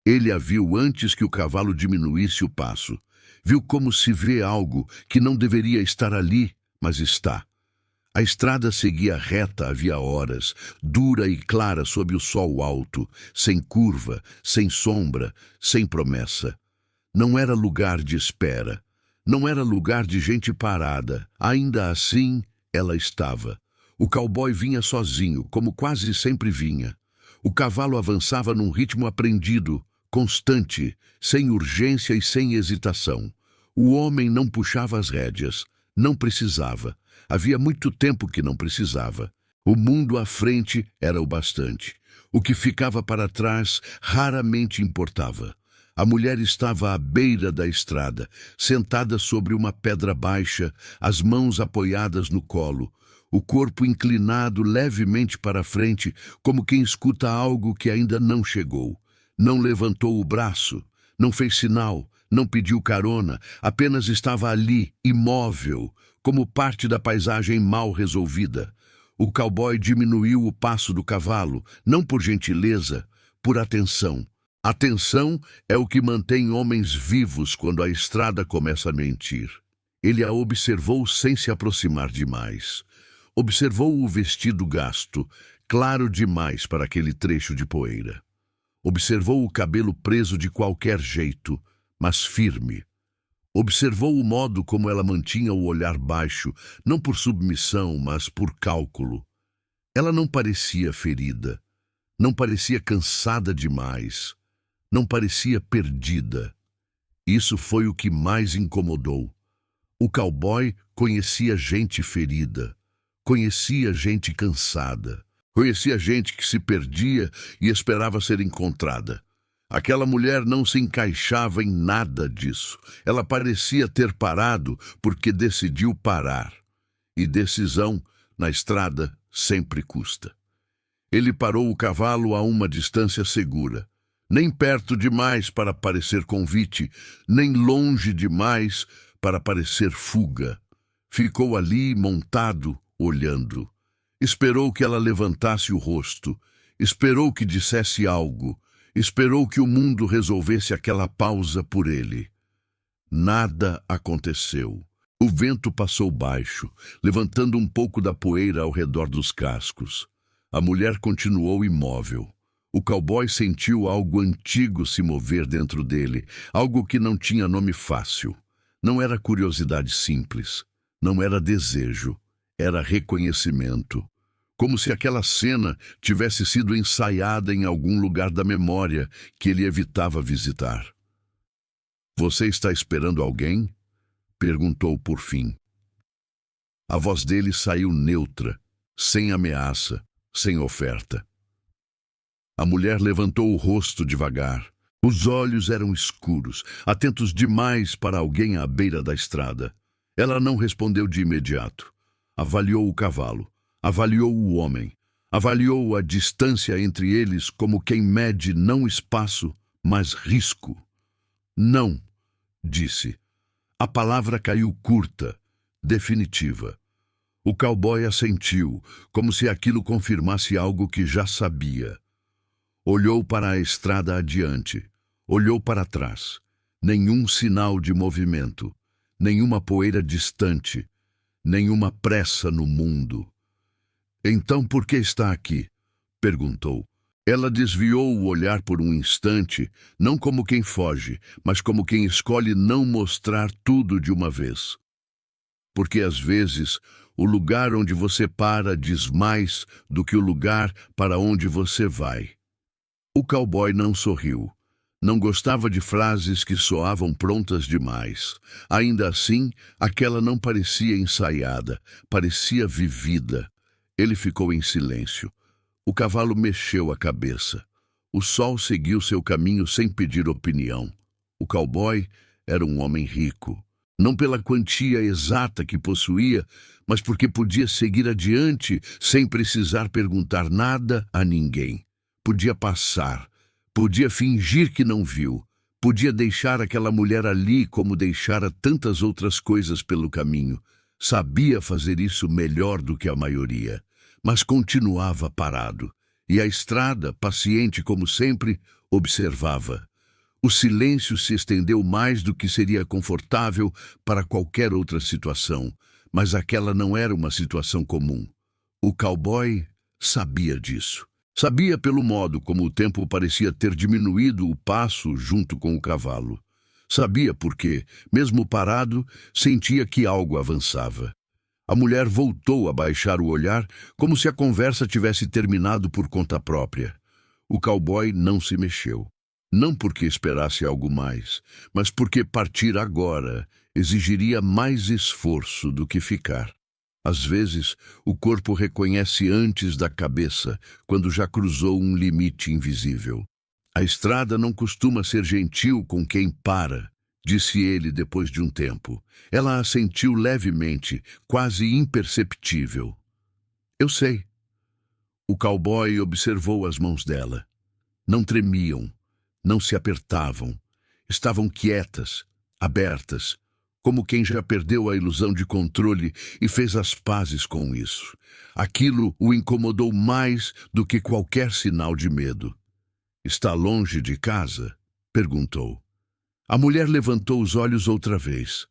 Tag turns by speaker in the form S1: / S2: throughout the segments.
S1: Ele a viu antes que o cavalo diminuísse o passo. Viu como se vê algo que não deveria estar ali, mas está. A estrada seguia reta havia horas, dura e clara sob o sol alto, sem curva, sem sombra, sem promessa. Não era lugar de espera. Não era lugar de gente parada. Ainda assim, ela estava. O cowboy vinha sozinho, como quase sempre vinha. O cavalo avançava num ritmo aprendido, constante, sem urgência e sem hesitação. O homem não puxava as rédeas. Não precisava. Havia muito tempo que não precisava. O mundo à frente era o bastante. O que ficava para trás raramente importava. A mulher estava à beira da estrada, sentada sobre uma pedra baixa, as mãos apoiadas no colo, o corpo inclinado levemente para a frente, como quem escuta algo que ainda não chegou. Não levantou o braço, não fez sinal, não pediu carona, apenas estava ali, imóvel, como parte da paisagem mal resolvida. O cowboy diminuiu o passo do cavalo, não por gentileza, por atenção. Atenção é o que mantém homens vivos quando a estrada começa a mentir. Ele a observou sem se aproximar demais. Observou o vestido gasto, claro demais para aquele trecho de poeira. Observou o cabelo preso de qualquer jeito, mas firme. Observou o modo como ela mantinha o olhar baixo, não por submissão, mas por cálculo. Ela não parecia ferida, não parecia cansada demais, não parecia perdida. Isso foi o que mais incomodou. O cowboy conhecia gente ferida, conhecia gente cansada, conhecia gente que se perdia e esperava ser encontrada. Aquela mulher não se encaixava em nada disso. Ela parecia ter parado porque decidiu parar. E decisão, na estrada, sempre custa. Ele parou o cavalo a uma distância segura. Nem perto demais para parecer convite, nem longe demais para parecer fuga. Ficou ali, montado, olhando. Esperou que ela levantasse o rosto. Esperou que dissesse algo. Esperou que o mundo resolvesse aquela pausa por ele. Nada aconteceu. O vento passou baixo, levantando um pouco da poeira ao redor dos cascos. A mulher continuou imóvel. O cowboy sentiu algo antigo se mover dentro dele, algo que não tinha nome fácil. Não era curiosidade simples, não era desejo, era reconhecimento. Como se aquela cena tivesse sido ensaiada em algum lugar da memória que ele evitava visitar. "Você está esperando alguém?" perguntou por fim. A voz dele saiu neutra, sem ameaça, sem oferta. A mulher levantou o rosto devagar. Os olhos eram escuros, atentos demais para alguém à beira da estrada. Ela não respondeu de imediato. Avaliou o cavalo, avaliou o homem, avaliou a distância entre eles como quem mede não espaço, mas risco. "Não", disse. A palavra caiu curta, definitiva. O cowboy assentiu, como se aquilo confirmasse algo que já sabia. Olhou para a estrada adiante, olhou para trás. Nenhum sinal de movimento, nenhuma poeira distante, nenhuma pressa no mundo. "Então por que está aqui?" perguntou. Ela desviou o olhar por um instante, não como quem foge, mas como quem escolhe não mostrar tudo de uma vez. Porque às vezes o lugar onde você para diz mais do que o lugar para onde você vai. O cowboy não sorriu. Não gostava de frases que soavam prontas demais. Ainda assim, aquela não parecia ensaiada, parecia vivida. Ele ficou em silêncio. O cavalo mexeu a cabeça. O sol seguiu seu caminho sem pedir opinião. O cowboy era um homem rico. Não pela quantia exata que possuía, mas porque podia seguir adiante sem precisar perguntar nada a ninguém. Podia passar, podia fingir que não viu, podia deixar aquela mulher ali como deixara tantas outras coisas pelo caminho. Sabia fazer isso melhor do que a maioria, mas continuava parado. E a estrada, paciente como sempre, observava. O silêncio se estendeu mais do que seria confortável para qualquer outra situação, mas aquela não era uma situação comum. O cowboy sabia disso. Sabia pelo modo como o tempo parecia ter diminuído o passo junto com o cavalo. Sabia porque, mesmo parado, sentia que algo avançava. A mulher voltou a baixar o olhar, como se a conversa tivesse terminado por conta própria. O cowboy não se mexeu. Não porque esperasse algo mais, mas porque partir agora exigiria mais esforço do que ficar. Às vezes, o corpo reconhece antes da cabeça, quando já cruzou um limite invisível. A estrada não costuma ser gentil com quem para, disse ele depois de um tempo. Ela assentiu levemente, quase imperceptível. Eu sei. O cowboy observou as mãos dela. Não tremiam, não se apertavam. Estavam quietas, abertas, como quem já perdeu a ilusão de controle e fez as pazes com isso. Aquilo o incomodou mais do que qualquer sinal de medo. Está longe de casa? Perguntou. A mulher levantou os olhos outra vez.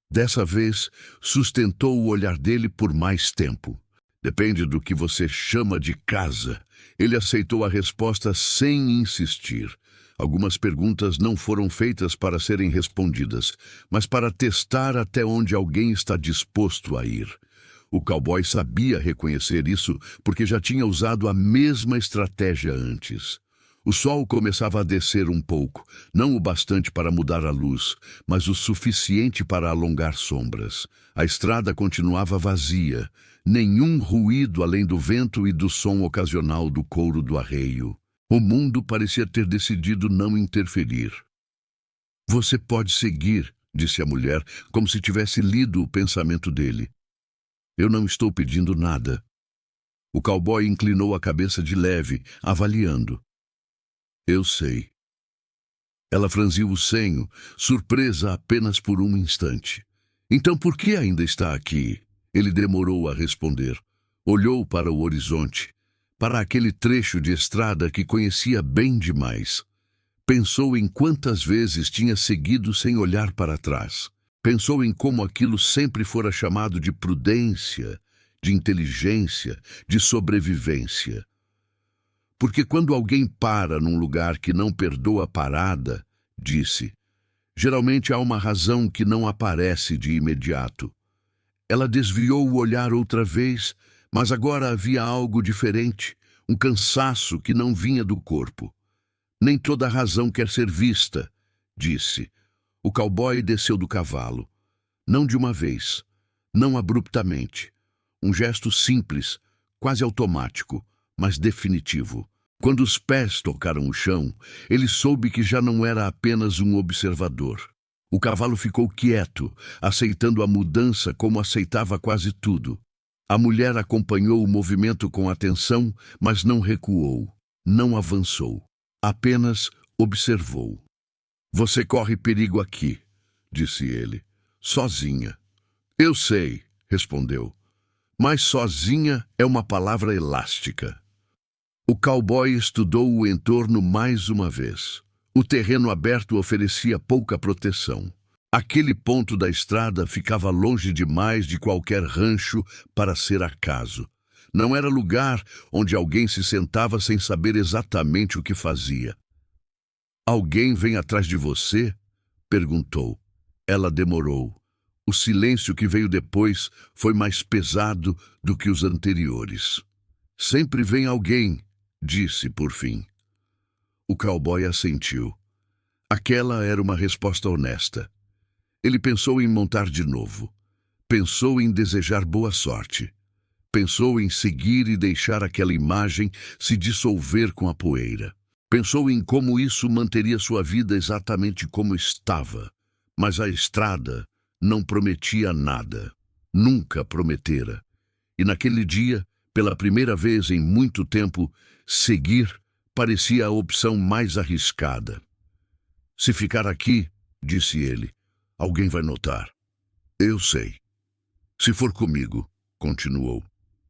S1: Dessa vez, sustentou o olhar dele por mais tempo. Depende do que você chama de casa. Ele aceitou a resposta sem insistir. Algumas perguntas não foram feitas para serem respondidas, mas para testar até onde alguém está disposto a ir. O cowboy sabia reconhecer isso porque já tinha usado a mesma estratégia antes. O sol começava a descer um pouco, não o bastante para mudar a luz, mas o suficiente para alongar sombras. A estrada continuava vazia, nenhum ruído além do vento e do som ocasional do couro do arreio. O mundo parecia ter decidido não interferir. Você pode seguir, disse a mulher, como se tivesse lido o pensamento dele. Eu não estou pedindo nada. O cowboy inclinou a cabeça de leve, avaliando. Eu sei. Ela franziu o senho, surpresa apenas por um instante. Então por que ainda está aqui? Ele demorou a responder. Olhou para o horizonte, para aquele trecho de estrada que conhecia bem demais. Pensou em quantas vezes tinha seguido sem olhar para trás. Pensou em como aquilo sempre fora chamado de prudência, de inteligência, de sobrevivência. Porque quando alguém para num lugar que não perdoa a parada, disse, geralmente há uma razão que não aparece de imediato. Ela desviou o olhar outra vez, mas agora havia algo diferente, um cansaço que não vinha do corpo. Nem toda razão quer ser vista, disse. O cowboy desceu do cavalo. Não de uma vez, não abruptamente. Um gesto simples, quase automático, mas definitivo. Quando os pés tocaram o chão, ele soube que já não era apenas um observador. O cavalo ficou quieto, aceitando a mudança como aceitava quase tudo. A mulher acompanhou o movimento com atenção, mas não recuou, não avançou. Apenas observou. Você corre perigo aqui, disse ele. Sozinha. Eu sei, respondeu. Mas sozinha é uma palavra elástica. O cowboy estudou o entorno mais uma vez. O terreno aberto oferecia pouca proteção. Aquele ponto da estrada ficava longe demais de qualquer rancho para ser acaso. Não era lugar onde alguém se sentava sem saber exatamente o que fazia. Alguém vem atrás de você? Perguntou. Ela demorou. O silêncio que veio depois foi mais pesado do que os anteriores. Sempre vem alguém, disse por fim. O cowboy assentiu. Aquela era uma resposta honesta. Ele pensou em montar de novo. Pensou em desejar boa sorte. Pensou em seguir e deixar aquela imagem se dissolver com a poeira. Pensou em como isso manteria sua vida exatamente como estava. Mas a estrada não prometia nada. Nunca prometera. E naquele dia, pela primeira vez em muito tempo, seguir parecia a opção mais arriscada. Se ficar aqui, disse ele, alguém vai notar. Eu sei. Se for comigo, continuou,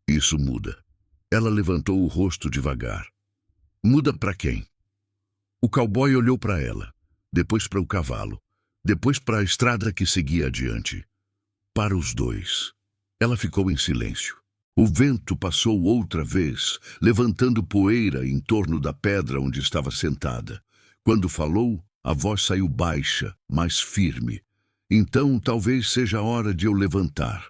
S1: isso muda. Ela levantou o rosto devagar. Muda para quem? O cowboy olhou para ela. depois para o cavalo, depois para a estrada que seguia adiante. Para os dois. Ela ficou em silêncio. O vento passou outra vez, levantando poeira em torno da pedra onde estava sentada. Quando falou, a voz saiu baixa, mas firme. Então, talvez seja a hora de eu levantar.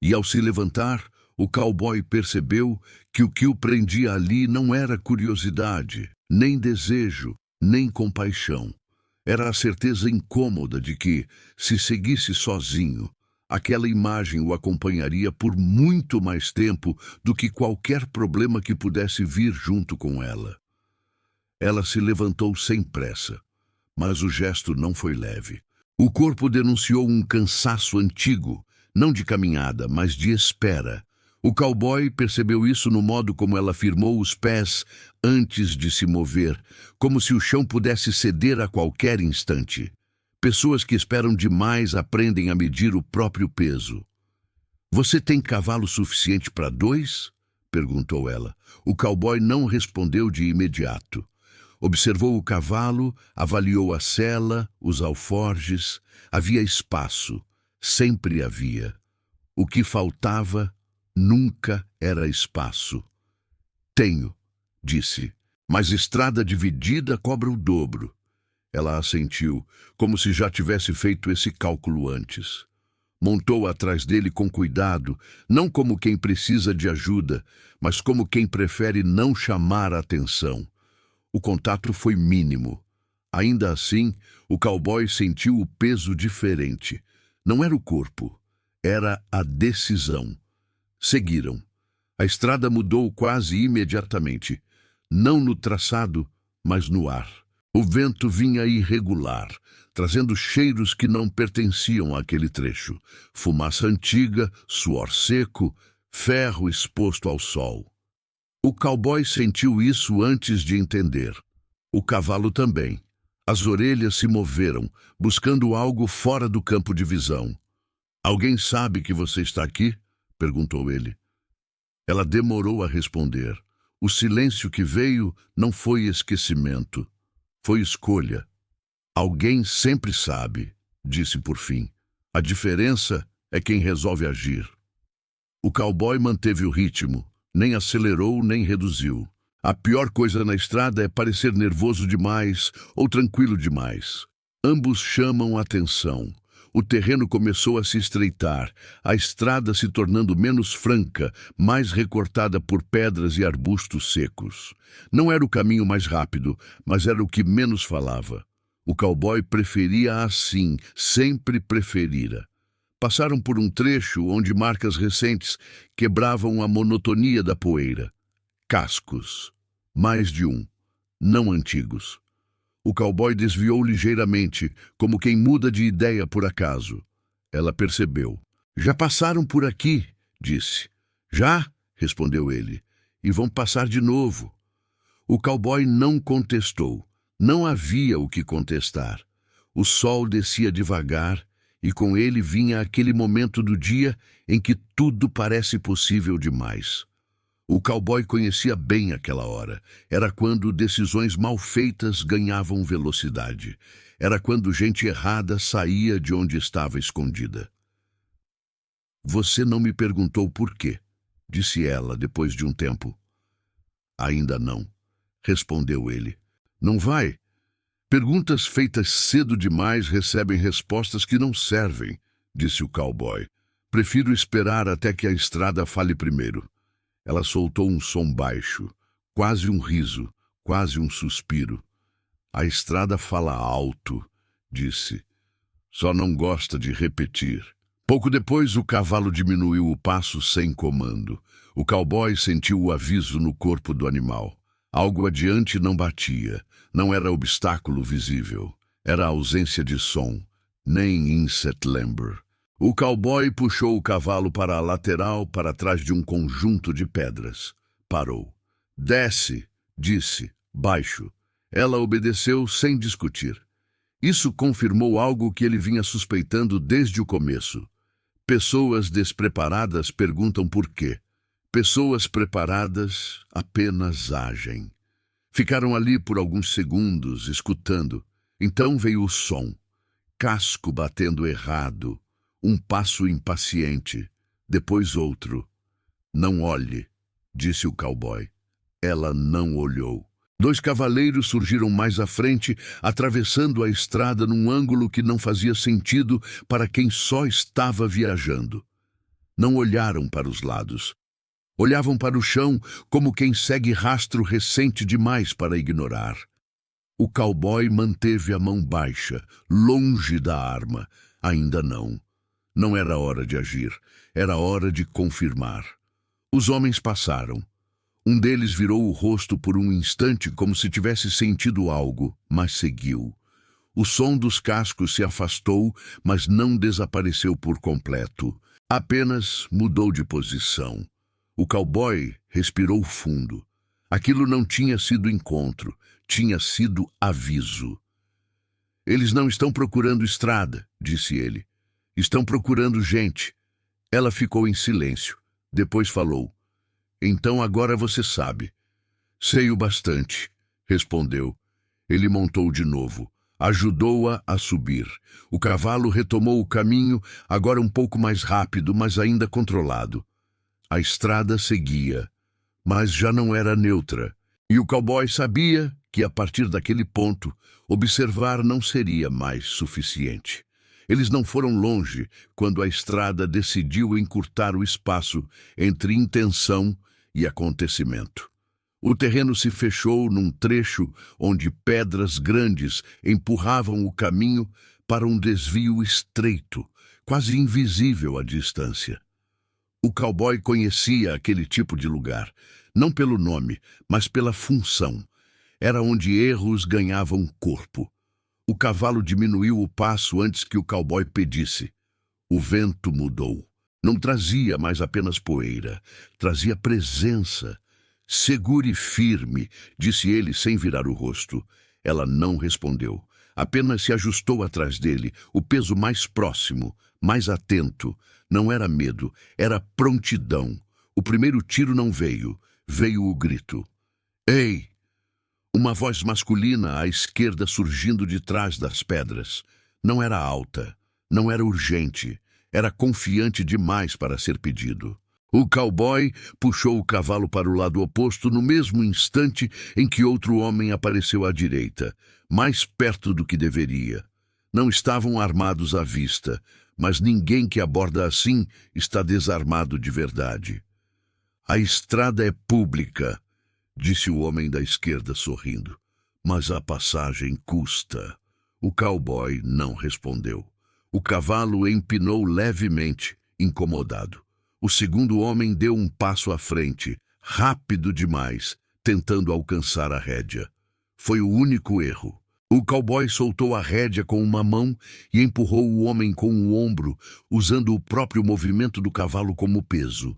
S1: E ao se levantar, o cowboy percebeu que o que o prendia ali não era curiosidade, nem desejo, nem compaixão. Era a certeza incômoda de que, se seguisse sozinho, aquela imagem o acompanharia por muito mais tempo do que qualquer problema que pudesse vir junto com ela. Ela se levantou sem pressa, mas o gesto não foi leve. O corpo denunciou um cansaço antigo, não de caminhada, mas de espera. O cowboy percebeu isso no modo como ela firmou os pés antes de se mover, como se o chão pudesse ceder a qualquer instante. Pessoas que esperam demais aprendem a medir o próprio peso. "Você tem cavalo suficiente para 2?" perguntou ela. O cowboy não respondeu de imediato. Observou o cavalo, avaliou a sela, os alforjes. Havia espaço, sempre havia. O que faltava nunca era espaço. "Tenho", disse, "mas estrada dividida cobra o dobro." Ela assentiu, como se já tivesse feito esse cálculo antes. Montou atrás dele com cuidado, não como quem precisa de ajuda, mas como quem prefere não chamar a atenção. O contato foi mínimo. Ainda assim, o cowboy sentiu o peso diferente. Não era o corpo, era a decisão. Seguiram. A estrada mudou quase imediatamente. Não no traçado, mas no ar. O vento vinha irregular, trazendo cheiros que não pertenciam àquele trecho. Fumaça antiga, suor seco, ferro exposto ao sol. O cowboy sentiu isso antes de entender. O cavalo também. As orelhas se moveram, buscando algo fora do campo de visão. "Alguém sabe que você está aqui?" perguntou ele. Ela demorou a responder. O silêncio que veio não foi esquecimento. Foi escolha. "Alguém sempre sabe", disse por fim. "A diferença é quem resolve agir." O cowboy manteve o ritmo, nem acelerou nem reduziu. A pior coisa na estrada é parecer nervoso demais ou tranquilo demais. Ambos chamam atenção. O terreno começou a se estreitar, a estrada se tornando menos franca, mais recortada por pedras e arbustos secos. Não era o caminho mais rápido, mas era o que menos falava. O cowboy preferia assim, sempre preferira. Passaram por um trecho onde marcas recentes quebravam a monotonia da poeira. Cascos. Mais de um. Não antigos. O cowboy desviou ligeiramente, como quem muda de ideia por acaso. Ela percebeu. "Já passaram por aqui", disse. "Já?", respondeu ele. "E vão passar de novo." O cowboy não contestou. Não havia o que contestar. O sol descia devagar, e com ele vinha aquele momento do dia em que tudo parece possível demais. O cowboy conhecia bem aquela hora. Era quando decisões mal feitas ganhavam velocidade. Era quando gente errada saía de onde estava escondida. "Você não me perguntou por quê", disse ela depois de um tempo. "Ainda não", respondeu ele. "Não vai? Perguntas feitas cedo demais recebem respostas que não servem", disse o cowboy. "Prefiro esperar até que a estrada fale primeiro." Ela soltou um som baixo, quase um riso, quase um suspiro. "A estrada fala alto", disse. "Só não gosta de repetir." Pouco depois, o cavalo diminuiu o passo sem comando. O cowboy sentiu o aviso no corpo do animal. Algo adiante não batia. Não era obstáculo visível. Era a ausência de som, nem inset lumber. O cowboy puxou o cavalo para a lateral, para trás de um conjunto de pedras. Parou. "Desce", disse, baixo. Ela obedeceu sem discutir. Isso confirmou algo que ele vinha suspeitando desde o começo. Pessoas despreparadas perguntam por quê. Pessoas preparadas apenas agem. Ficaram ali por alguns segundos, escutando. Então veio o som, casco batendo errado, um passo impaciente, depois outro. Não olhe, disse o cowboy. Ela não olhou. 2 cavaleiros surgiram mais à frente, atravessando a estrada num ângulo que não fazia sentido para quem só estava viajando. Não olharam para os lados. Olhavam para o chão como quem segue rastro recente demais para ignorar. O cowboy manteve a mão baixa, longe da arma. Ainda não. Não era hora de agir. Era hora de confirmar. Os homens passaram. Um deles virou o rosto por um instante como se tivesse sentido algo, mas seguiu. O som dos cascos se afastou, mas não desapareceu por completo. Apenas mudou de posição. O cowboy respirou fundo. Aquilo não tinha sido encontro, tinha sido aviso. Eles não estão procurando estrada, disse ele. Estão procurando gente. Ela ficou em silêncio. Depois falou. Então agora você sabe. Sei o bastante, respondeu. Ele montou de novo. Ajudou-a a subir. O cavalo retomou o caminho, agora um pouco mais rápido, mas ainda controlado. A estrada seguia, mas já não era neutra. E o cowboy sabia que, a partir daquele ponto, observar não seria mais suficiente. Eles não foram longe quando a estrada decidiu encurtar o espaço entre intenção e acontecimento. O terreno se fechou num trecho onde pedras grandes empurravam o caminho para um desvio estreito, quase invisível à distância. O cowboy conhecia aquele tipo de lugar, não pelo nome, mas pela função. Era onde erros ganhavam corpo. O cavalo diminuiu o passo antes que o cowboy pedisse. O vento mudou. Não trazia mais apenas poeira, trazia presença. Segure e firme, disse ele sem virar o rosto. Ela não respondeu. Apenas se ajustou atrás dele, o peso mais próximo, mais atento. Não era medo, era prontidão. O primeiro tiro não veio, veio o grito. Ei! Uma voz masculina à esquerda surgindo de trás das pedras. Não era alta, não era urgente, era confiante demais para ser pedido. O cowboy puxou o cavalo para o lado oposto no mesmo instante em que outro homem apareceu à direita, mais perto do que deveria. Não estavam armados à vista, mas ninguém que aborda assim está desarmado de verdade. A estrada é pública, disse o homem da esquerda sorrindo, mas a passagem custa. O cowboy não respondeu. O cavalo empinou levemente, incomodado. O segundo homem deu um passo à frente, rápido demais, tentando alcançar a rédea. Foi o único erro. O cowboy soltou a rédea com uma mão e empurrou o homem com o ombro, usando o próprio movimento do cavalo como peso.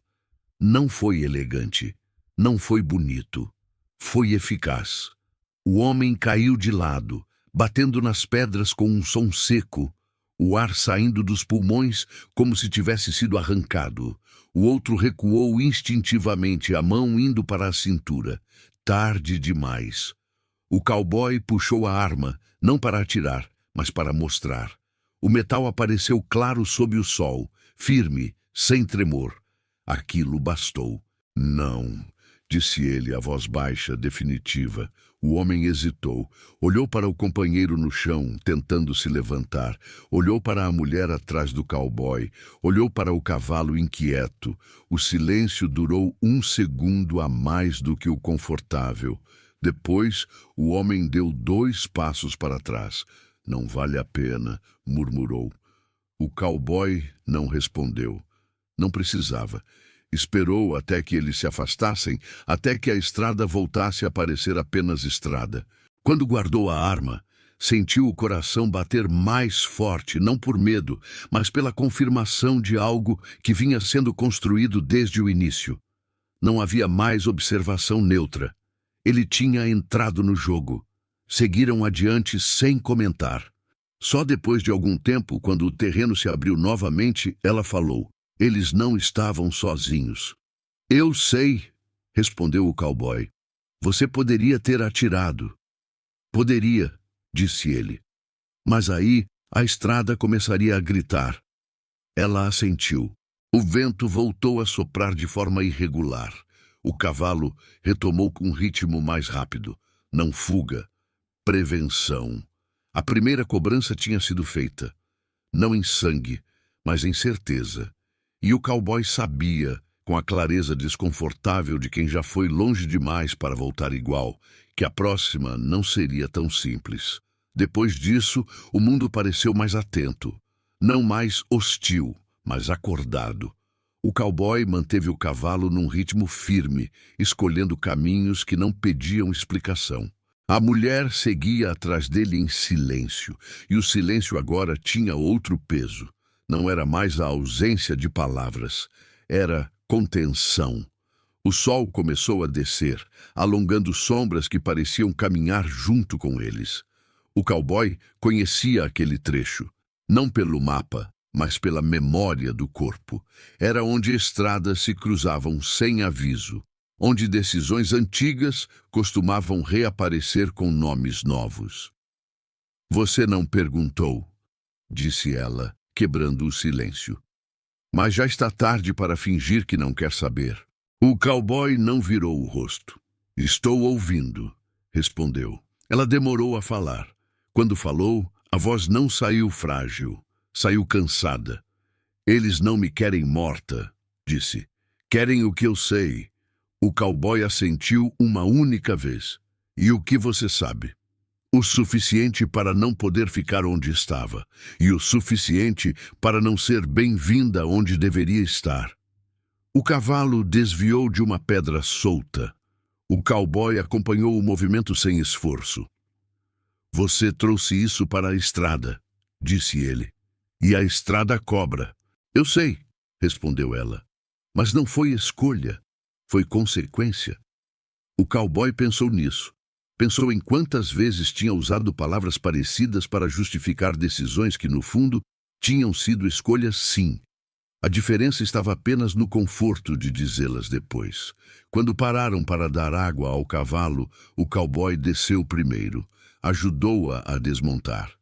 S1: Não foi elegante, não foi bonito, foi eficaz. O homem caiu de lado, batendo nas pedras com um som seco, o ar saindo dos pulmões como se tivesse sido arrancado. O outro recuou instintivamente, a mão indo para a cintura. Tarde demais. O cowboy puxou a arma, não para atirar, mas para mostrar. O metal apareceu claro sob o sol, firme, sem tremor. Aquilo bastou. Não, disse ele, a voz baixa, definitiva. O homem hesitou, olhou para o companheiro no chão, tentando se levantar, olhou para a mulher atrás do cowboy, olhou para o cavalo inquieto. O silêncio durou 1 segundo a mais do que o confortável. Depois, o homem deu 2 passos para trás. Não vale a pena, murmurou. O cowboy não respondeu. Não precisava. Esperou até que eles se afastassem, até que a estrada voltasse a parecer apenas estrada. Quando guardou a arma, sentiu o coração bater mais forte, não por medo, mas pela confirmação de algo que vinha sendo construído desde o início. Não havia mais observação neutra. Ele tinha entrado no jogo. Seguiram adiante sem comentar. Só depois de algum tempo, quando o terreno se abriu novamente, ela falou. Eles não estavam sozinhos. Eu sei, respondeu o cowboy. Você poderia ter atirado. Poderia, disse ele. Mas aí a estrada começaria a gritar. Ela assentiu. O vento voltou a soprar de forma irregular. O cavalo retomou com um ritmo mais rápido. Não fuga. Prevenção. A primeira cobrança tinha sido feita. Não em sangue, mas em certeza. E o cowboy sabia, com a clareza desconfortável de quem já foi longe demais para voltar igual, que a próxima não seria tão simples. Depois disso, o mundo pareceu mais atento. Não mais hostil, mas acordado. O cowboy manteve o cavalo num ritmo firme, escolhendo caminhos que não pediam explicação. A mulher seguia atrás dele em silêncio, e o silêncio agora tinha outro peso. Não era mais a ausência de palavras, era contenção. O sol começou a descer, alongando sombras que pareciam caminhar junto com eles. O cowboy conhecia aquele trecho, não pelo mapa, mas pela memória do corpo. Era onde estradas se cruzavam sem aviso, onde decisões antigas costumavam reaparecer com nomes novos. Você não perguntou, disse ela, quebrando o silêncio. Mas já está tarde para fingir que não quer saber. O cowboy não virou o rosto. Estou ouvindo, respondeu. Ela demorou a falar. Quando falou, a voz não saiu frágil, saiu cansada. Eles não me querem morta, disse. Querem o que eu sei. O cowboy assentiu uma única vez. E o que você sabe? O suficiente para não poder ficar onde estava, e o suficiente para não ser bem-vinda onde deveria estar. O cavalo desviou de uma pedra solta. O cowboy acompanhou o movimento sem esforço. Você trouxe isso para a estrada, disse ele. E a estrada cobra. Eu sei, respondeu ela. Mas não foi escolha, foi consequência. O cowboy pensou nisso. Pensou em quantas vezes tinha usado palavras parecidas para justificar decisões que, no fundo, tinham sido escolhas sim. A diferença estava apenas no conforto de dizê-las depois. Quando pararam para dar água ao cavalo, o cowboy desceu primeiro. Ajudou-a a desmontar.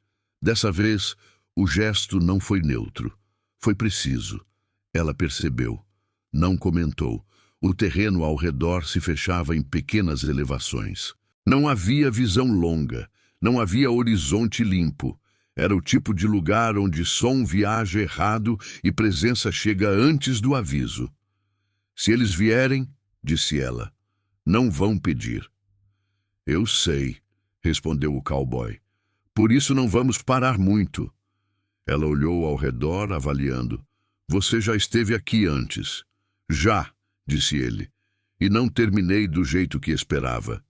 S1: Dessa vez, o gesto não foi neutro. Foi preciso. Ela percebeu. Não comentou. O terreno ao redor se fechava em pequenas elevações. Não havia visão longa. Não havia horizonte limpo. Era o tipo de lugar onde som viaja errado e presença chega antes do aviso. Se eles vierem, disse ela, não vão pedir. Eu sei, respondeu o cowboy. Por isso não vamos parar muito. Ela olhou ao redor, avaliando. Você já esteve aqui antes. Já, disse ele, e não terminei do jeito que esperava.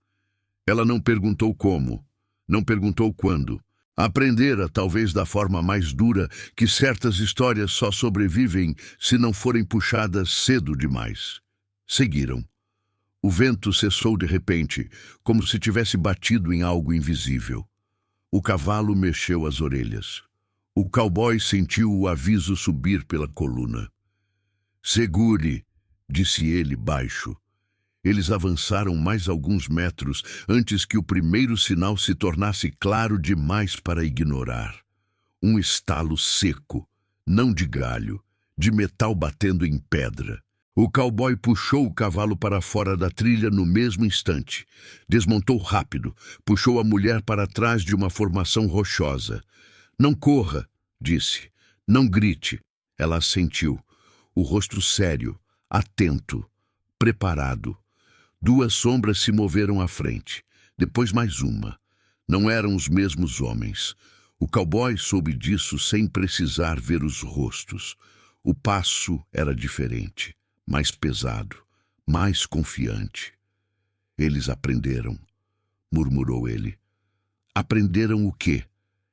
S1: Ela não perguntou como, não perguntou quando. Aprendera, talvez da forma mais dura, que certas histórias só sobrevivem se não forem puxadas cedo demais. Seguiram. O vento cessou de repente, como se tivesse batido em algo invisível. O cavalo mexeu as orelhas. O cowboy sentiu o aviso subir pela coluna. Segure, disse ele baixo. Eles avançaram mais alguns metros antes que o primeiro sinal se tornasse claro demais para ignorar. Um estalo seco, não de galho, de metal batendo em pedra. O cowboy puxou o cavalo para fora da trilha no mesmo instante. Desmontou rápido, puxou a mulher para trás de uma formação rochosa. Não corra, disse. Não grite. Ela assentiu, o rosto sério, atento, preparado. Duas sombras se moveram à frente, depois mais uma. Não eram os mesmos homens. O cowboy soube disso sem precisar ver os rostos. O passo era diferente, mais pesado, mais confiante. Eles aprenderam, murmurou ele. Aprenderam o quê?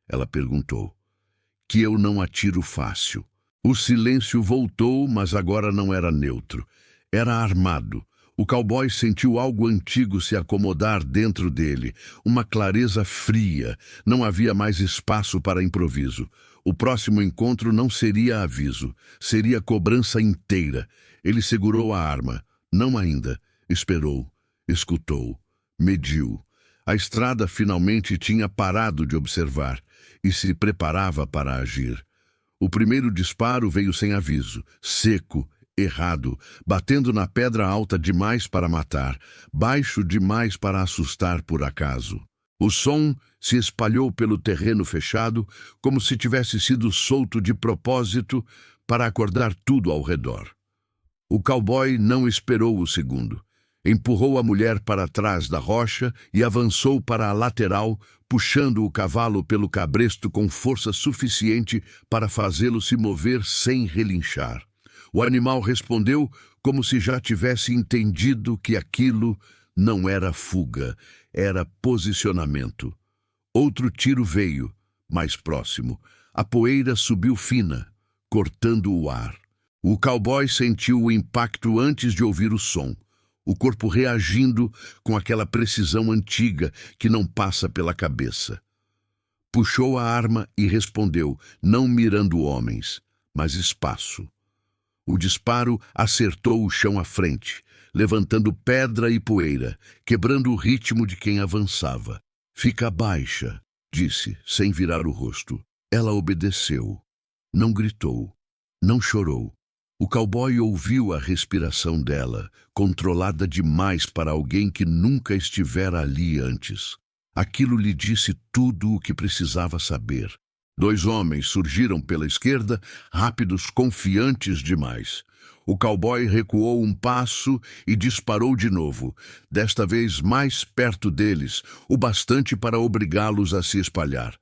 S1: Ela perguntou. Que eu não atiro fácil. O silêncio voltou, mas agora não era neutro. Era armado. O cowboy sentiu algo antigo se acomodar dentro dele, uma clareza fria. Não havia mais espaço para improviso. O próximo encontro não seria aviso, seria cobrança inteira. Ele segurou a arma. Não ainda. Esperou, escutou, mediu. A estrada finalmente tinha parado de observar. e se preparava para agir. O primeiro disparo veio sem aviso, seco, errado, batendo na pedra alta demais para matar, baixo demais para assustar por acaso. O som se espalhou pelo terreno fechado, como se tivesse sido solto de propósito para acordar tudo ao redor. O cowboy não esperou o segundo. Empurrou a mulher para trás da rocha e avançou para a lateral, puxando o cavalo pelo cabresto com força suficiente para fazê-lo se mover sem relinchar. O animal respondeu como se já tivesse entendido que aquilo não era fuga, era posicionamento. Outro tiro veio, mais próximo. A poeira subiu fina, cortando o ar. O cowboy sentiu o impacto antes de ouvir o som. O corpo reagindo com aquela precisão antiga que não passa pela cabeça. Puxou a arma e respondeu, não mirando homens, mas espaço. O disparo acertou o chão à frente, levantando pedra e poeira, quebrando o ritmo de quem avançava. Fica baixa, disse, sem virar o rosto. Ela obedeceu. Não gritou, não chorou. O cowboy ouviu a respiração dela, controlada demais para alguém que nunca estivera ali antes. Aquilo lhe disse tudo o que precisava saber. 2 homens surgiram pela esquerda, rápidos, confiantes demais. O cowboy recuou um passo e disparou de novo, desta vez mais perto deles, o bastante para obrigá-los a se espalhar.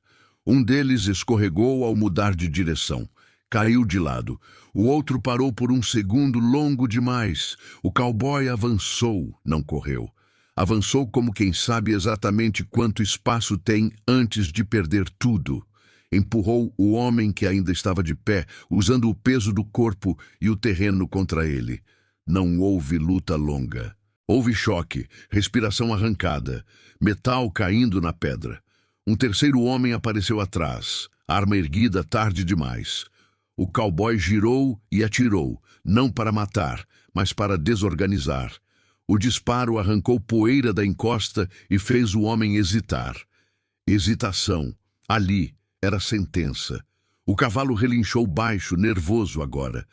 S1: Um deles escorregou ao mudar de direção. Caiu de lado. O outro parou por um segundo longo demais. O cowboy avançou, não correu. Avançou como quem sabe exatamente quanto espaço tem antes de perder tudo. Empurrou o homem que ainda estava de pé, usando o peso do corpo e o terreno contra ele. Não houve luta longa. Houve choque, respiração arrancada, metal caindo na pedra. Um terceiro homem apareceu atrás, arma erguida tarde demais. O cowboy girou e atirou, não para matar, mas para desorganizar. O disparo arrancou poeira da encosta e fez o homem hesitar. Hesitação. Ali era sentença. O cavalo relinchou baixo, nervoso agora.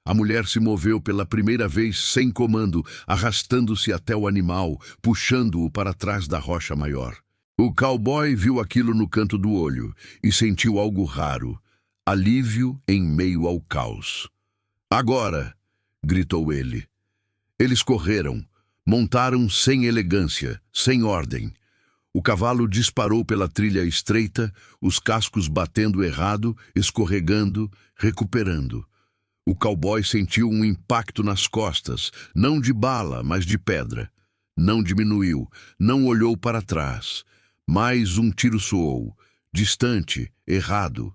S1: A mulher se moveu pela primeira vez sem comando, arrastando-se até o animal, puxando-o para trás da rocha maior. O cowboy viu aquilo no canto do olho e sentiu algo raro. Alívio em meio ao caos. Agora! Gritou ele. Eles correram, montaram sem elegância, sem ordem. O cavalo disparou pela trilha estreita, os cascos batendo errado, escorregando, recuperando. O cowboy sentiu um impacto nas costas, não de bala, mas de pedra. Não diminuiu, não olhou para trás. Mais um tiro soou, distante, errado.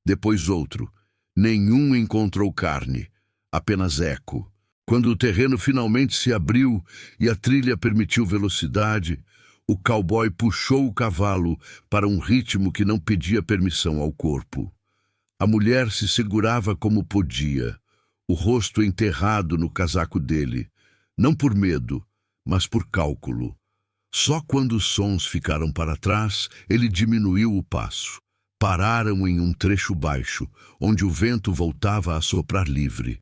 S1: Depois outro. Nenhum encontrou carne, apenas eco. Quando o terreno finalmente se abriu e a trilha permitiu velocidade, o cowboy puxou o cavalo para um ritmo que não pedia permissão ao corpo. A mulher se segurava como podia, o rosto enterrado no casaco dele, não por medo, mas por cálculo. Só quando os sons ficaram para trás, ele diminuiu o passo. Pararam em um trecho baixo, onde o vento voltava a soprar livre.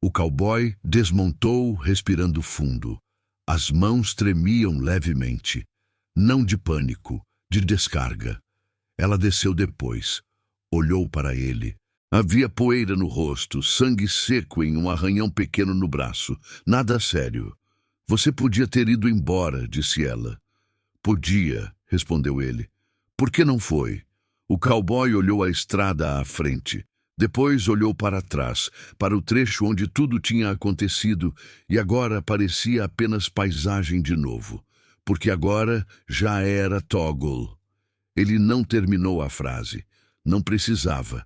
S1: O cowboy desmontou, respirando fundo. As mãos tremiam levemente. Não de pânico, de descarga. Ela desceu depois. Olhou para ele. Havia poeira no rosto, sangue seco em um arranhão pequeno no braço. Nada sério. Você podia ter ido embora, disse ela. Podia, respondeu ele. Por que não foi? O cowboy olhou a estrada à frente. Depois olhou para trás, para o trecho onde tudo tinha acontecido, e agora parecia apenas paisagem de novo, porque agora já era Toggle. Ele não terminou a frase. Não precisava.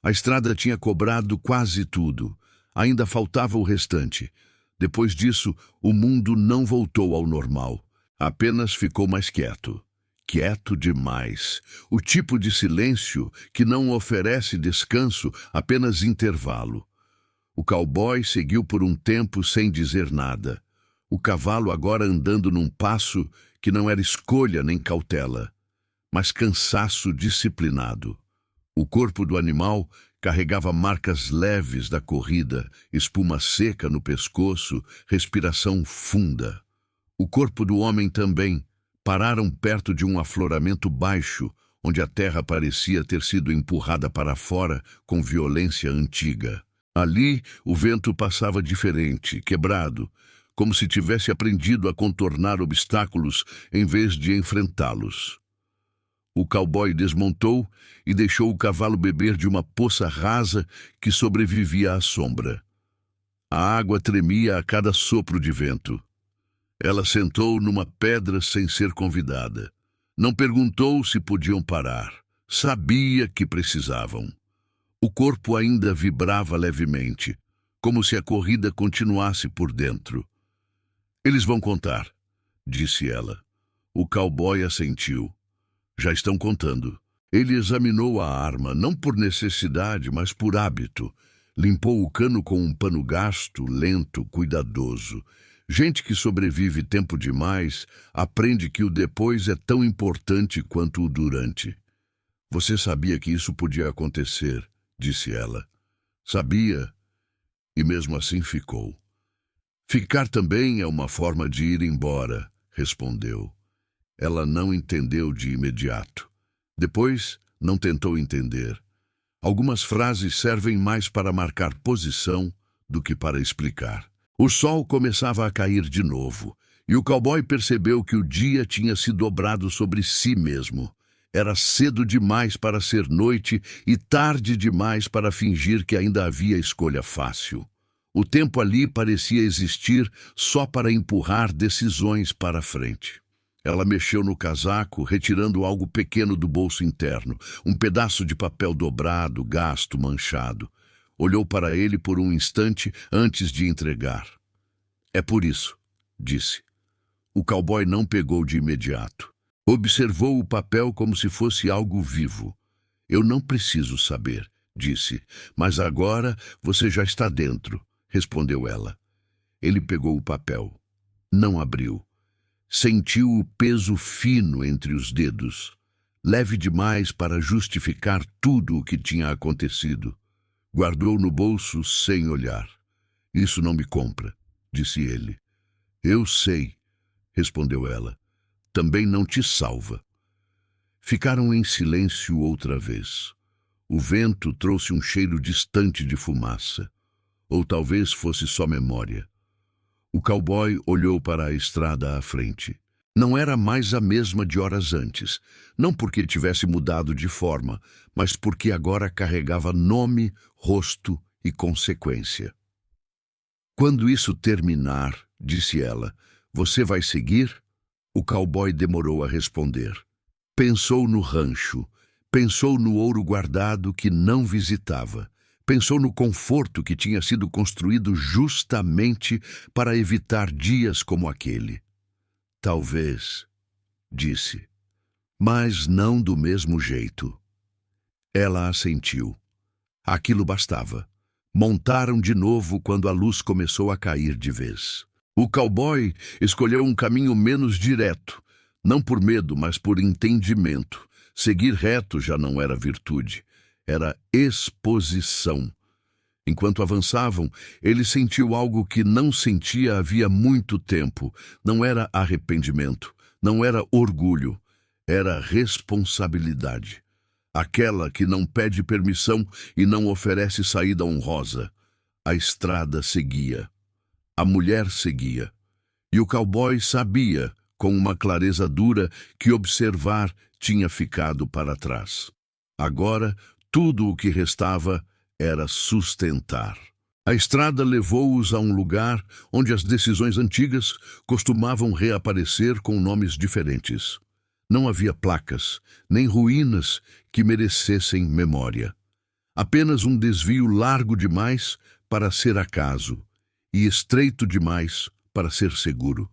S1: A estrada tinha cobrado quase tudo. Ainda faltava o restante. Depois disso, o mundo não voltou ao normal. Apenas ficou mais quieto. Quieto demais. O tipo de silêncio que não oferece descanso, apenas intervalo. O cowboy seguiu por um tempo sem dizer nada. O cavalo agora andando num passo que não era escolha nem cautela. mas cansaço disciplinado. O corpo do animal carregava marcas leves da corrida, espuma seca no pescoço, respiração funda. O corpo do homem também. Pararam perto de um afloramento baixo, onde a terra parecia ter sido empurrada para fora com violência antiga. Ali, o vento passava diferente, quebrado, como se tivesse aprendido a contornar obstáculos em vez de enfrentá-los. O cowboy desmontou e deixou o cavalo beber de uma poça rasa que sobrevivia à sombra. A água tremia a cada sopro de vento. Ela sentou numa pedra sem ser convidada. Não perguntou se podiam parar. Sabia que precisavam. O corpo ainda vibrava levemente, como se a corrida continuasse por dentro. "Eles vão contar", disse ela. O cowboy assentiu. "Já estão contando." Ele examinou a arma, não por necessidade, mas por hábito. Limpou o cano com um pano gasto, lento, cuidadoso. Gente que sobrevive tempo demais aprende que o depois é tão importante quanto o durante. "Você sabia que isso podia acontecer", disse ela. "Sabia, e mesmo assim ficou." "Ficar também é uma forma de ir embora", respondeu. Ela não entendeu de imediato. Depois, não tentou entender. Algumas frases servem mais para marcar posição do que para explicar. O sol começava a cair de novo, e o cowboy percebeu que o dia tinha se dobrado sobre si mesmo. Era cedo demais para ser noite e tarde demais para fingir que ainda havia escolha fácil. O tempo ali parecia existir só para empurrar decisões para frente. Ela mexeu no casaco, retirando algo pequeno do bolso interno, um pedaço de papel dobrado, gasto, manchado. Olhou para ele por um instante antes de entregar. "É por isso", disse. O cowboy não pegou de imediato. Observou o papel como se fosse algo vivo. "Eu não preciso saber", disse. "Mas agora você já está dentro", respondeu ela. Ele pegou o papel. Não abriu. Sentiu o peso fino entre os dedos, leve demais para justificar tudo o que tinha acontecido. Guardou no bolso sem olhar. "Isso não me compra", disse ele. "Eu sei", respondeu ela. "Também não te salva." Ficaram em silêncio outra vez. O vento trouxe um cheiro distante de fumaça. Ou talvez fosse só memória. O cowboy olhou para a estrada à frente. Não era mais a mesma de horas antes, não porque tivesse mudado de forma, mas porque agora carregava nome, rosto e consequência. "Quando isso terminar", disse ela, "você vai seguir?" O cowboy demorou a responder. Pensou no rancho, pensou no ouro guardado que não visitava. Pensou no conforto que tinha sido construído justamente para evitar dias como aquele. "Talvez", disse, "mas não do mesmo jeito." Ela assentiu. Aquilo bastava. Montaram de novo quando a luz começou a cair de vez. O cowboy escolheu um caminho menos direto, não por medo, mas por entendimento. Seguir reto já não era virtude. Era exposição. Enquanto avançavam, ele sentiu algo que não sentia havia muito tempo. Não era arrependimento, não era orgulho, era responsabilidade. Aquela que não pede permissão e não oferece saída honrosa. A estrada seguia. A mulher seguia. E o cowboy sabia, com uma clareza dura, que observar tinha ficado para trás. Agora, tudo o que restava era sustentar. A estrada levou-os a um lugar onde as decisões antigas costumavam reaparecer com nomes diferentes. Não havia placas, nem ruínas que merecessem memória. Apenas um desvio largo demais para ser acaso e estreito demais para ser seguro.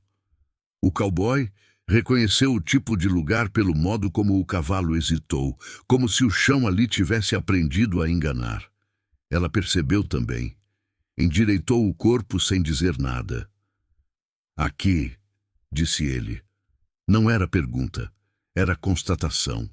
S1: O cowboy reconheceu o tipo de lugar pelo modo como o cavalo hesitou, como se o chão ali tivesse aprendido a enganar. Ela percebeu também. Endireitou o corpo sem dizer nada. "Aqui", disse ele. Não era pergunta, era constatação.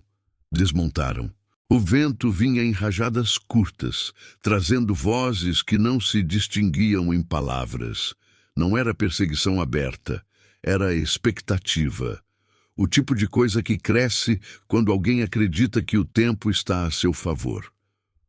S1: Desmontaram. O vento vinha em rajadas curtas, trazendo vozes que não se distinguiam em palavras. Não era perseguição aberta, era expectativa. O tipo de coisa que cresce quando alguém acredita que o tempo está a seu favor.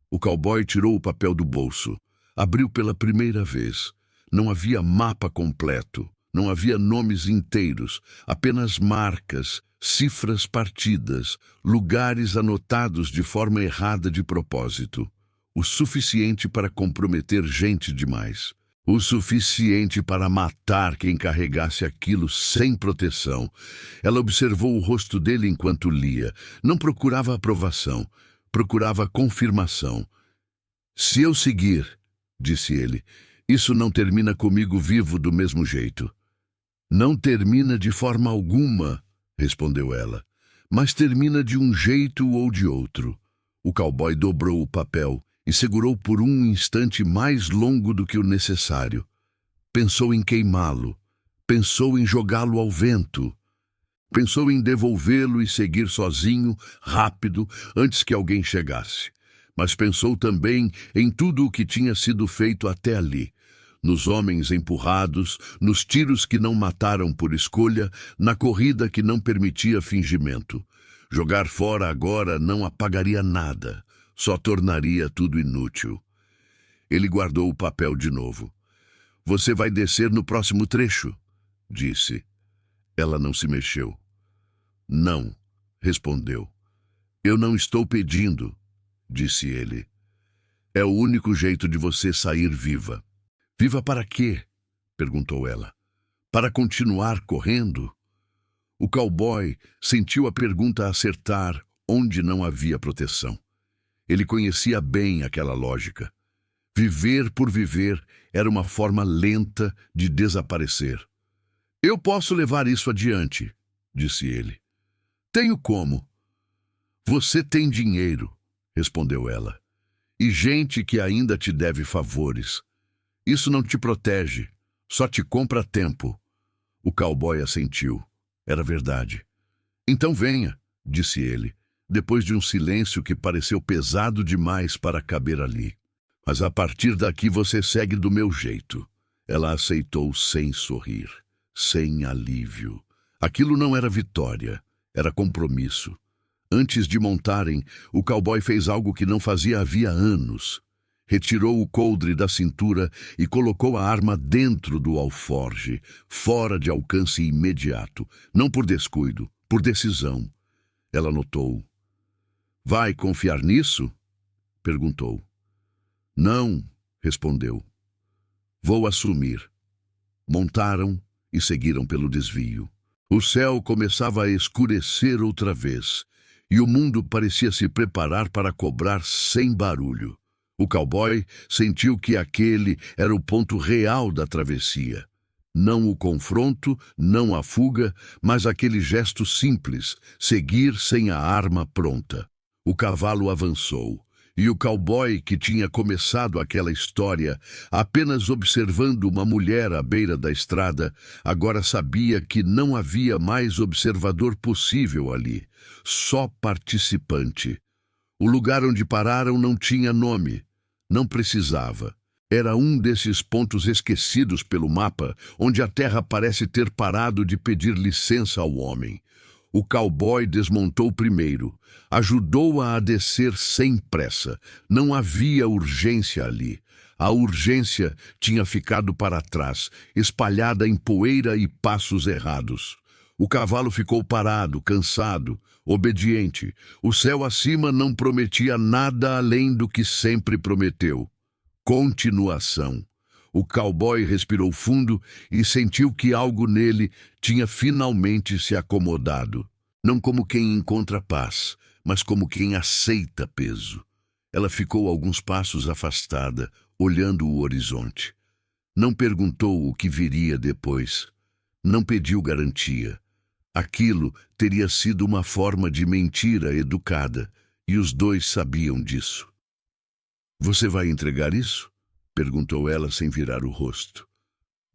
S1: O cowboy tirou o papel do bolso. Abriu pela primeira vez. Não havia mapa completo. Não havia nomes inteiros. Apenas marcas, cifras partidas, lugares anotados de forma errada de propósito. O suficiente para comprometer gente demais. O suficiente para matar quem carregasse aquilo sem proteção. Ela observou o rosto dele enquanto lia. Não procurava aprovação. Procurava confirmação. Se eu seguir, disse ele, isso não termina comigo vivo do mesmo jeito. Não termina de forma alguma, respondeu ela, mas termina de um jeito ou de outro. O cowboy dobrou o papel e segurou por um instante mais longo do que o necessário. Pensou em queimá-lo. Pensou em jogá-lo ao vento. Pensou em devolvê-lo e seguir sozinho, rápido, antes que alguém chegasse. Mas pensou também em tudo o que tinha sido feito até ali. Nos homens empurrados, nos tiros que não mataram por escolha, na corrida que não permitia fingimento. Jogar fora agora não apagaria nada, só tornaria tudo inútil. Ele guardou o papel de novo. Você vai descer no próximo trecho, disse. Ela não se mexeu. Não, respondeu. Eu não estou pedindo, disse ele. É o único jeito de você sair viva. Viva para quê? Perguntou ela. Para continuar correndo? O cowboy sentiu a pergunta acertar onde não havia proteção. Ele conhecia bem aquela lógica. Viver por viver era uma forma lenta de desaparecer. Eu posso levar isso adiante, disse ele. Tenho como. Você tem dinheiro, respondeu ela, e gente que ainda te deve favores. Isso não te protege, só te compra tempo. O cowboy assentiu. Era verdade. Então venha, disse ele, depois de um silêncio que pareceu pesado demais para caber ali. Mas a partir daqui você segue do meu jeito. Ela aceitou sem sorrir, sem alívio. Aquilo não era vitória, era compromisso. Antes de montarem, o cowboy fez algo que não fazia havia anos. Retirou o coldre da cintura e colocou a arma dentro do alforge, fora de alcance imediato, não por descuido, por decisão. Ela notou. Vai confiar nisso? Perguntou. Não, respondeu. Vou assumir. Montaram e seguiram pelo desvio. O céu começava a escurecer outra vez, e o mundo parecia se preparar para cobrar sem barulho. O cowboy sentiu que aquele era o ponto real da travessia. Não o confronto, não a fuga, mas aquele gesto simples, seguir sem a arma pronta. O cavalo avançou, e o cowboy que tinha começado aquela história, apenas observando uma mulher à beira da estrada, agora sabia que não havia mais observador possível ali, só participante. O lugar onde pararam não tinha nome, não precisava. Era um desses pontos esquecidos pelo mapa, onde a terra parece ter parado de pedir licença ao homem. O cowboy desmontou primeiro, ajudou-a a descer sem pressa. Não havia urgência ali. A urgência tinha ficado para trás, espalhada em poeira e passos errados. O cavalo ficou parado, cansado, obediente. O céu acima não prometia nada além do que sempre prometeu. Continuação. O cowboy respirou fundo e sentiu que algo nele tinha finalmente se acomodado. Não como quem encontra paz, mas como quem aceita peso. Ela ficou alguns passos afastada, olhando o horizonte. Não perguntou o que viria depois. Não pediu garantia. Aquilo teria sido uma forma de mentira educada, e os dois sabiam disso. Você vai entregar isso? Perguntou ela sem virar o rosto.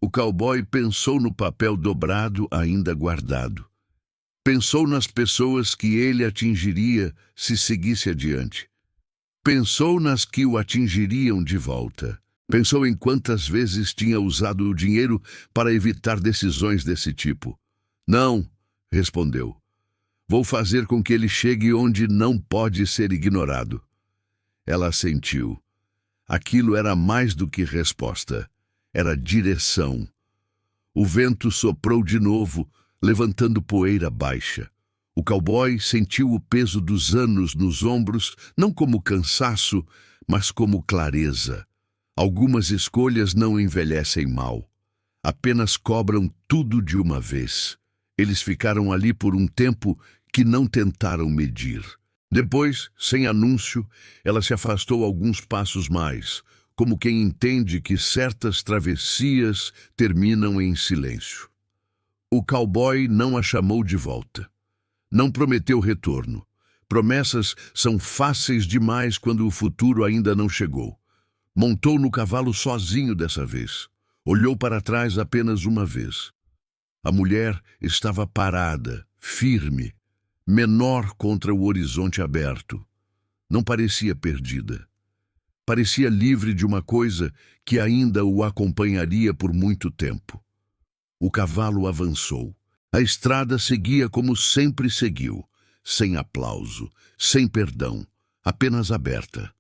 S1: O cowboy pensou no papel dobrado ainda guardado. Pensou nas pessoas que ele atingiria se seguisse adiante. Pensou nas que o atingiriam de volta. Pensou em quantas vezes tinha usado o dinheiro para evitar decisões desse tipo. Não, respondeu. Vou fazer com que ele chegue onde não pode ser ignorado. Ela assentiu. Aquilo era mais do que resposta. Era direção. O vento soprou de novo, levantando poeira baixa. O cowboy sentiu o peso dos anos nos ombros, não como cansaço, mas como clareza. Algumas escolhas não envelhecem mal. Apenas cobram tudo de uma vez. Eles ficaram ali por um tempo que não tentaram medir. Depois, sem anúncio, ela se afastou alguns passos mais, como quem entende que certas travessias terminam em silêncio. O cowboy não a chamou de volta. Não prometeu retorno. Promessas são fáceis demais quando o futuro ainda não chegou. Montou no cavalo sozinho dessa vez. Olhou para trás apenas uma vez. A mulher estava parada, firme, menor contra o horizonte aberto. Não parecia perdida. Parecia livre de uma coisa que ainda o acompanharia por muito tempo. O cavalo avançou. A estrada seguia como sempre seguiu, sem aplauso, sem perdão, apenas aberta.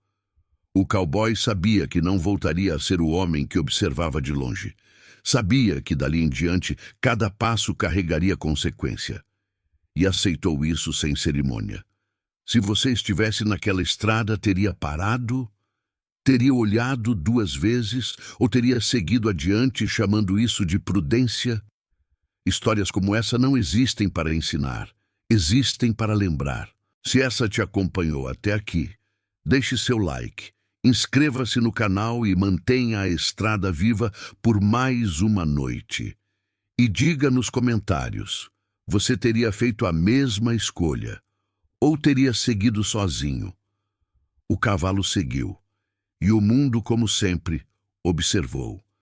S1: O cowboy sabia que não voltaria a ser o homem que observava de longe. Sabia que dali em diante cada passo carregaria consequência. E aceitou isso sem cerimônia. Se você estivesse naquela estrada, teria parado? Teria olhado 2 vezes? Ou teria seguido adiante chamando isso de prudência? Histórias como essa não existem para ensinar. Existem para lembrar. Se essa te acompanhou até aqui, deixe seu like. Inscreva-se no canal e mantenha a estrada viva por mais uma noite. E diga nos comentários, você teria feito a mesma escolha ou teria seguido sozinho? O cavalo seguiu e o mundo, como sempre, observou.